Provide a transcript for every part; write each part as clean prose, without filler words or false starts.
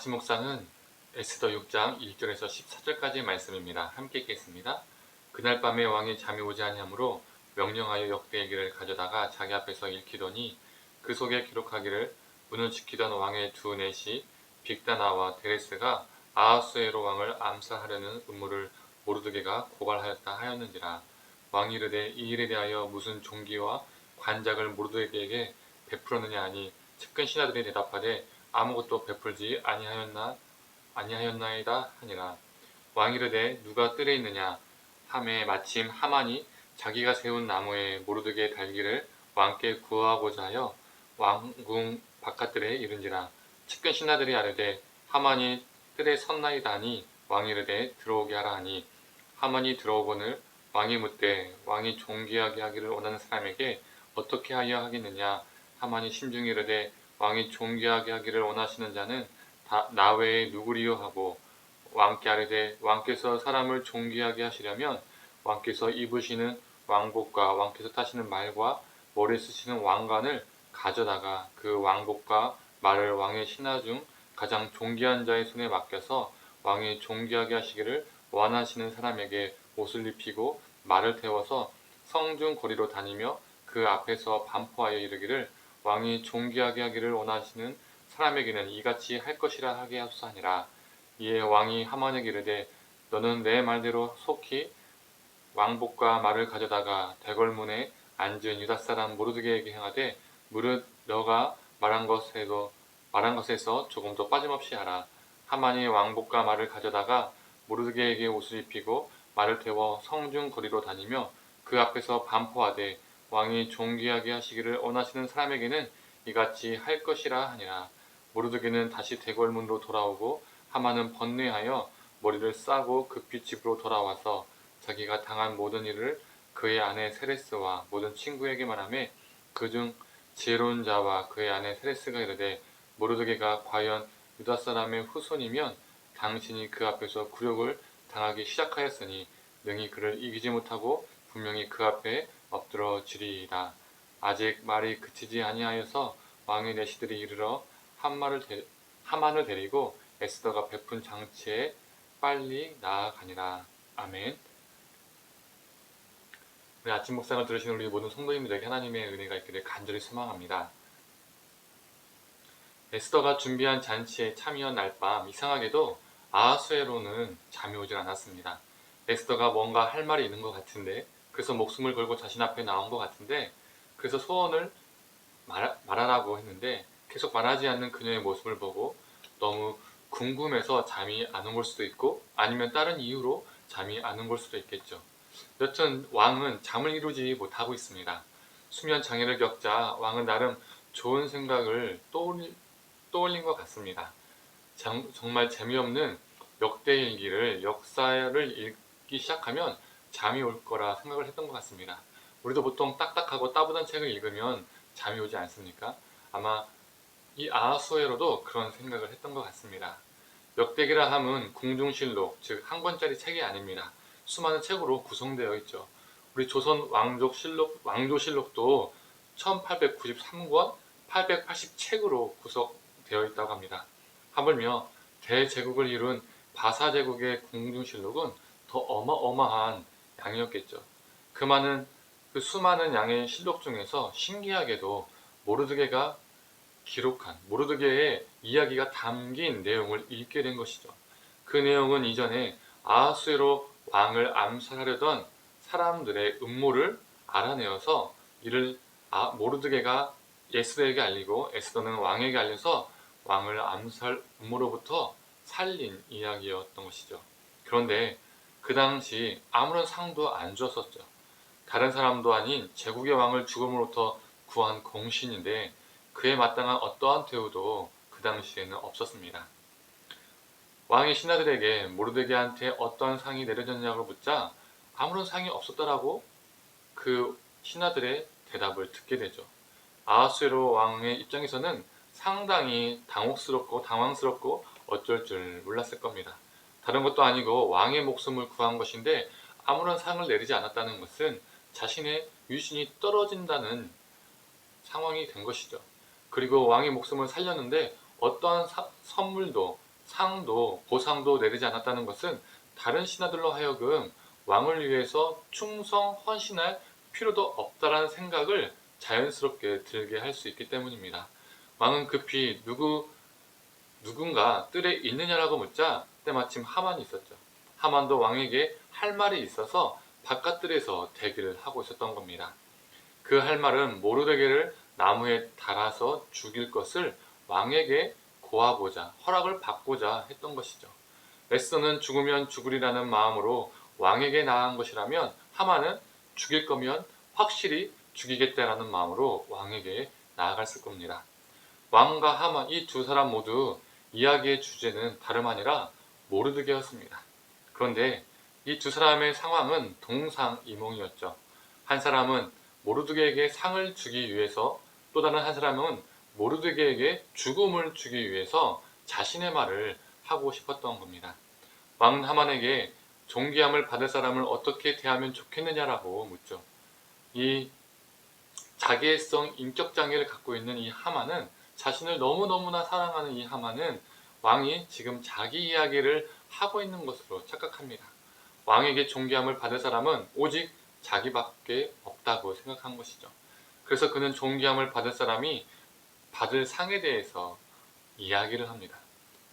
아침 묵상은 에스더 6장 1절에서 14절까지의 말씀입니다. 함께 읽겠습니다. 그날 밤에 왕이 잠이 오지 아니하므로 명령하여 역대일기를 가져다가 자기 앞에서 읽히더니 그 속에 기록하기를 문을 지키던 왕의 두 내시 빅다나와 데레스가 아하수에로 왕을 암살하려는 음모를 모르드게가 고발하였다 하였는지라. 왕이 이르되 이 일에 대하여 무슨 종기와 관작을 모르드게에게 베풀었느냐 하니 측근 신하들이 대답하되 아무것도 베풀지 아니하였나이다 하니라. 왕이 이르되 누가 뜰에 있느냐 하매 마침 하만이 자기가 세운 나무에 모르드게의 달기를 왕께 구하고자 하여 왕궁 바깥들에 이른지라. 측근 신하들이 아뢰되 하만이 뜰에 섰나이다 하니 왕이 이르되 들어오게 하라 하니 하만이 들어오거늘 왕이 묻되 왕이 존귀하게 하기를 원하는 사람에게 어떻게 하여 하겠느냐. 하만이 심중에 이르되 왕이 존귀하게 하기를 원하시는 자는 나 외에 누구리요 하고 왕께 아뢰되 왕께서 사람을 존귀하게 하시려면 왕께서 입으시는 왕복과 왕께서 타시는 말과 머리에 쓰시는 왕관을 가져다가 그 왕복과 말을 왕의 신하 중 가장 존귀한 자의 손에 맡겨서 왕이 존귀하게 하시기를 원하시는 사람에게 옷을 입히고 말을 태워서 성중 거리로 다니며 그 앞에서 반포하여 이르기를 왕이 존귀하게 하기를 원하시는 사람에게는 이같이 할 것이라 하게 하소서 하니라. 이에 왕이 하만에게 이르되 너는 내 말대로 속히 왕복과 말을 가져다가 대궐문에 앉은 유다 사람 모르드게에게 행하되 무릇 너가 말한 것에서 조금도 빠짐없이 하라. 하만이 왕복과 말을 가져다가 모르드게에게 옷을 입히고 말을 태워 성중 거리로 다니며 그 앞에서 반포하되 왕이 존귀하게 하시기를 원하시는 사람에게는 이같이 할 것이라 하니라. 모르드게는 다시 대궐문으로 돌아오고 하만은 번뇌하여 머리를 싸고 급히 집으로 돌아와서 자기가 당한 모든 일을 그의 아내 세레스와 모든 친구에게 말하며 그중 지혜로운 자와 그의 아내 세레스가 이르되 모르드게가 과연 유다 사람의 후손이면 당신이 그 앞에서 굴욕을 당하기 시작하였으니 능히 그를 이기지 못하고 분명히 그 앞에 엎드러지리이다. 아직 말이 그치지 아니하여서 왕의 내시들이 이르러 하만을 데리고 에스더가 베푼 장치에 빨리 나아가니라. 아멘. 우리 아침 묵상을 들으시는 우리 모든 성도님들에게 하나님의 은혜가 있기를 간절히 소망합니다. 에스더가 준비한 잔치에 참여한 날밤 이상하게도 아하수에로는 잠이 오질 않았습니다. 에스더가 뭔가 할 말이 있는 것 같은데 그래서 목숨을 걸고 자신 앞에 나온 것 같은데 그래서 소원을 말하라고 했는데 계속 말하지 않는 그녀의 모습을 보고 너무 궁금해서 잠이 안 온 걸 수도 있고 아니면 다른 이유로 잠이 안 온 걸 수도 있겠죠. 여튼 왕은 잠을 이루지 못하고 있습니다. 수면 장애를 겪자 왕은 나름 좋은 생각을 떠올린 것 같습니다. 정말 재미없는 역대일기를 역사를 읽기 시작하면 잠이 올 거라 생각을 했던 것 같습니다. 우리도 보통 딱딱하고 따분한 책을 읽으면 잠이 오지 않습니까? 아마 이 아하수에로도 그런 생각을 했던 것 같습니다. 역대기라 함은 궁중실록, 즉 한 권짜리 책이 아닙니다. 수많은 책으로 구성되어 있죠. 우리 조선 왕조실록도 1893권 880책으로 구성되어 있다고 합니다. 하물며 대제국을 이룬 바사제국의 궁중실록은 더 어마어마한 양이었겠죠. 그 수많은 양의 실록 중에서 신기하게도 모르드게가 기록한 모르드게의 이야기가 담긴 내용을 읽게 된 것이죠. 그 내용은 이전에 아하수에로 왕을 암살하려던 사람들의 음모를 알아내어서 이를 모르드게가 에스더에게 알리고 에스더는 왕에게 알려서 왕을 암살 음모로부터 살린 이야기였던 것이죠. 그런데 그 당시 아무런 상도 안 주었었죠. 다른 사람도 아닌 제국의 왕을 죽음으로부터 구한 공신인데 그에 마땅한 어떠한 대우도 그 당시에는 없었습니다. 왕의 신하들에게 모르드게한테 어떠한 상이 내려졌냐고 묻자 아무런 상이 없었다라고 그 신하들의 대답을 듣게 되죠. 아하수에로 왕의 입장에서는 상당히 당황스럽고 어쩔 줄 몰랐을 겁니다. 다른 것도 아니고 왕의 목숨을 구한 것인데 아무런 상을 내리지 않았다는 것은 자신의 위신이 떨어진다는 상황이 된 것이죠. 그리고 왕의 목숨을 살렸는데 어떠한 선물도 상도 보상도 내리지 않았다는 것은 다른 신하들로 하여금 왕을 위해서 충성 헌신할 필요도 없다라는 생각을 자연스럽게 들게 할 수 있기 때문입니다. 왕은 급히 누군가 뜰에 있느냐라고 묻자 때마침 하만이 있었죠. 하만도 왕에게 할 말이 있어서 바깥뜰에서 대기를 하고 있었던 겁니다. 그 할 말은 모르드게를 나무에 달아서 죽일 것을 왕에게 고하고자 허락을 받고자 했던 것이죠. 에스더는 죽으면 죽으리라는 마음으로 왕에게 나아간 것이라면 하만은 죽일 거면 확실히 죽이겠다라는 마음으로 왕에게 나아갔을 겁니다. 왕과 하만 이 두 사람 모두 이야기의 주제는 다름 아니라 모르드게였습니다. 그런데 이 두 사람의 상황은 동상이몽이었죠. 한 사람은 모르드게에게 상을 주기 위해서, 또 다른 한 사람은 모르드게에게 죽음을 주기 위해서 자신의 말을 하고 싶었던 겁니다. 왕은 하만에게 존귀함을 받을 사람을 어떻게 대하면 좋겠느냐라고 묻죠. 이 자기애성 인격 장애를 갖고 있는 이 하만은, 자신을 너무너무나 사랑하는 이 하만은 왕이 지금 자기 이야기를 하고 있는 것으로 착각합니다. 왕에게 존귀함을 받을 사람은 오직 자기밖에 없다고 생각한 것이죠. 그래서 그는 존귀함을 받을 사람이 받을 상에 대해서 이야기를 합니다.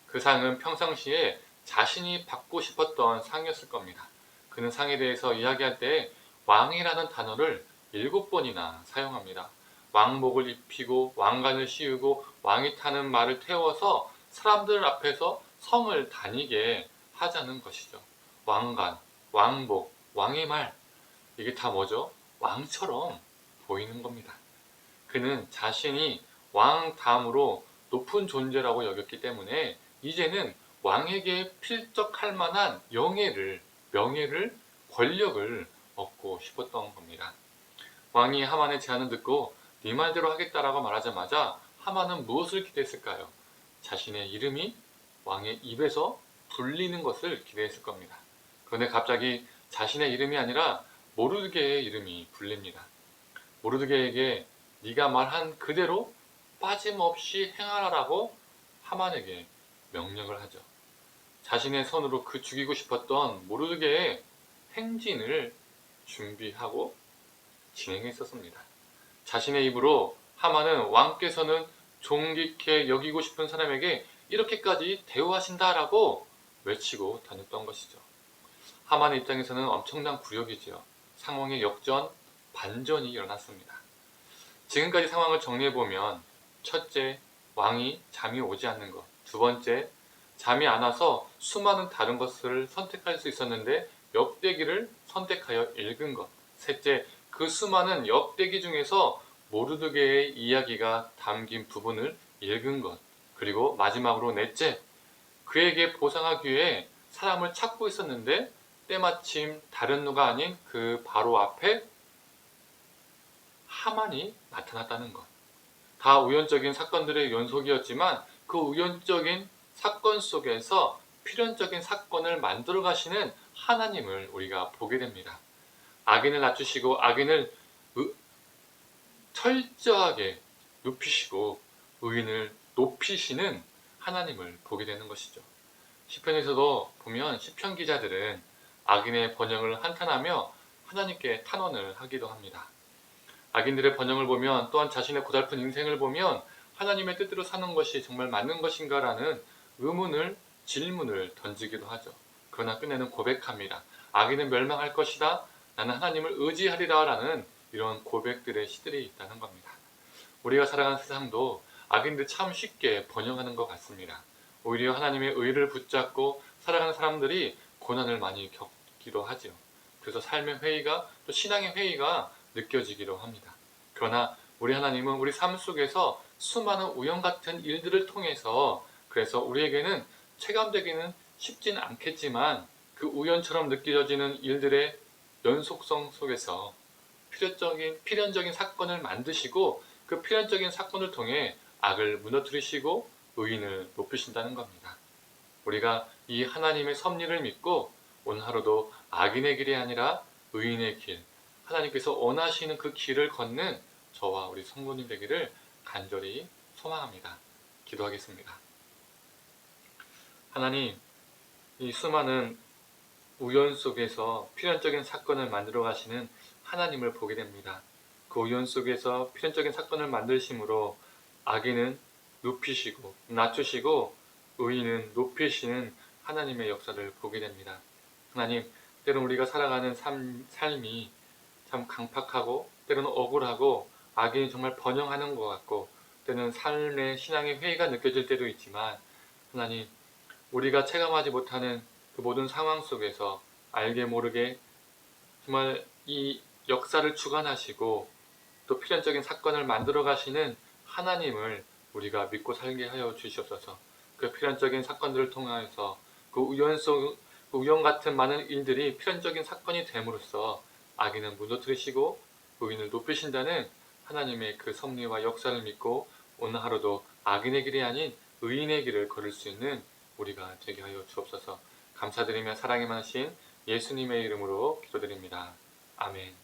그 상은 평상시에 자신이 받고 싶었던 상이었을 겁니다. 그는 상에 대해서 이야기할 때 왕이라는 단어를 7번이나 사용합니다. 왕복을 입히고 왕관을 씌우고 왕이 타는 말을 태워서 사람들 앞에서 성을 다니게 하자는 것이죠. 왕관, 왕복, 왕의 말, 이게 다 뭐죠? 왕처럼 보이는 겁니다. 그는 자신이 왕 다음으로 높은 존재라고 여겼기 때문에 이제는 왕에게 필적할 만한 영예를, 명예를, 권력을 얻고 싶었던 겁니다. 왕이 하만의 제안을 듣고 네 말대로 하겠다라고 말하자마자 하만은 무엇을 기대했을까요? 자신의 이름이 왕의 입에서 불리는 것을 기대했을 겁니다. 그런데 갑자기 자신의 이름이 아니라 모르드게의 이름이 불립니다. 모르드게에게 네가 말한 그대로 빠짐없이 행하라라고 하만에게 명령을 하죠. 자신의 손으로 그 죽이고 싶었던 모르드게의 행진을 준비하고 진행했었습니다. 자신의 입으로 하만은 왕께서는 존귀케 여기고 싶은 사람에게 이렇게까지 대우하신다라고 외치고 다녔던 것이죠. 하만의 입장에서는 엄청난 굴욕이지요. 상황의 역전, 반전이 일어났습니다. 지금까지 상황을 정리해보면, 첫째, 왕이 잠이 오지 않는 것. 두 번째, 잠이 안 와서 수많은 다른 것을 선택할 수 있었는데 엽대기를 선택하여 읽은 것. 셋째, 그 수많은 엽대기 중에서 모르드게의 이야기가 담긴 부분을 읽은 것. 그리고 마지막으로 넷째, 그에게 보상하기 위해 사람을 찾고 있었는데 때마침 다른 누가 아닌 그 바로 앞에 하만이 나타났다는 것. 다 우연적인 사건들의 연속이었지만 그 우연적인 사건 속에서 필연적인 사건을 만들어 가시는 하나님을 우리가 보게 됩니다. 악인을 낮추시고 악인을 철저하게 눕히시고 의인을 높이시는 하나님을 보게 되는 것이죠. 시편에서도 보면 시편 기자들은 악인의 번영을 한탄하며 하나님께 탄원을 하기도 합니다. 악인들의 번영을 보면, 또한 자신의 고달픈 인생을 보면 하나님의 뜻대로 사는 것이 정말 맞는 것인가라는 의문을, 질문을 던지기도 하죠. 그러나 끝내는 고백합니다. 악인은 멸망할 것이다. 나는 하나님을 의지하리라 라는 이런 고백들의 시들이 있다는 겁니다. 우리가 살아가는 세상도 악인들 참 쉽게 번영하는 것 같습니다. 오히려 하나님의 의를 붙잡고 살아가는 사람들이 고난을 많이 겪기도 하죠. 그래서 삶의 회의가, 또 신앙의 회의가 느껴지기도 합니다. 그러나 우리 하나님은 우리 삶 속에서 수많은 우연 같은 일들을 통해서, 그래서 우리에게는 체감되기는 쉽진 않겠지만 그 우연처럼 느껴지는 일들의 연속성 속에서 필연적인 사건을 만드시고 그 필연적인 사건을 통해 악을 무너뜨리시고 의인을 높이신다는 겁니다. 우리가 이 하나님의 섭리를 믿고 오늘 하루도 악인의 길이 아니라 의인의 길, 하나님께서 원하시는 그 길을 걷는 저와 우리 성도님 되기를 간절히 소망합니다. 기도하겠습니다. 하나님, 이 수많은 우연 속에서 필연적인 사건을 만들어 가시는 하나님을 보게 됩니다. 그 우연 속에서 필연적인 사건을 만드심으로 악인은 눕히시고 낮추시고 의인은 높이시는 하나님의 역사를 보게 됩니다. 하나님, 때로는 우리가 살아가는 삶이 참 강팍하고 때로는 억울하고 악인이 정말 번영하는 것 같고 때는 삶의 신앙의 회의가 느껴질 때도 있지만 하나님, 우리가 체감하지 못하는 그 모든 상황 속에서 알게 모르게 정말 이 역사를 주관하시고 또 필연적인 사건을 만들어 가시는 하나님을 우리가 믿고 살게 하여 주시옵소서. 그 필연적인 사건들을 통하여서 그 우연 같은 많은 일들이 필연적인 사건이 됨으로써 악인은 무너뜨리시고 의인을 높이신다는 하나님의 그 섭리와 역사를 믿고 오늘 하루도 악인의 길이 아닌 의인의 길을 걸을 수 있는 우리가 되게 하여 주옵소서. 감사드리며 사랑이 많으신 예수님의 이름으로 기도드립니다. 아멘.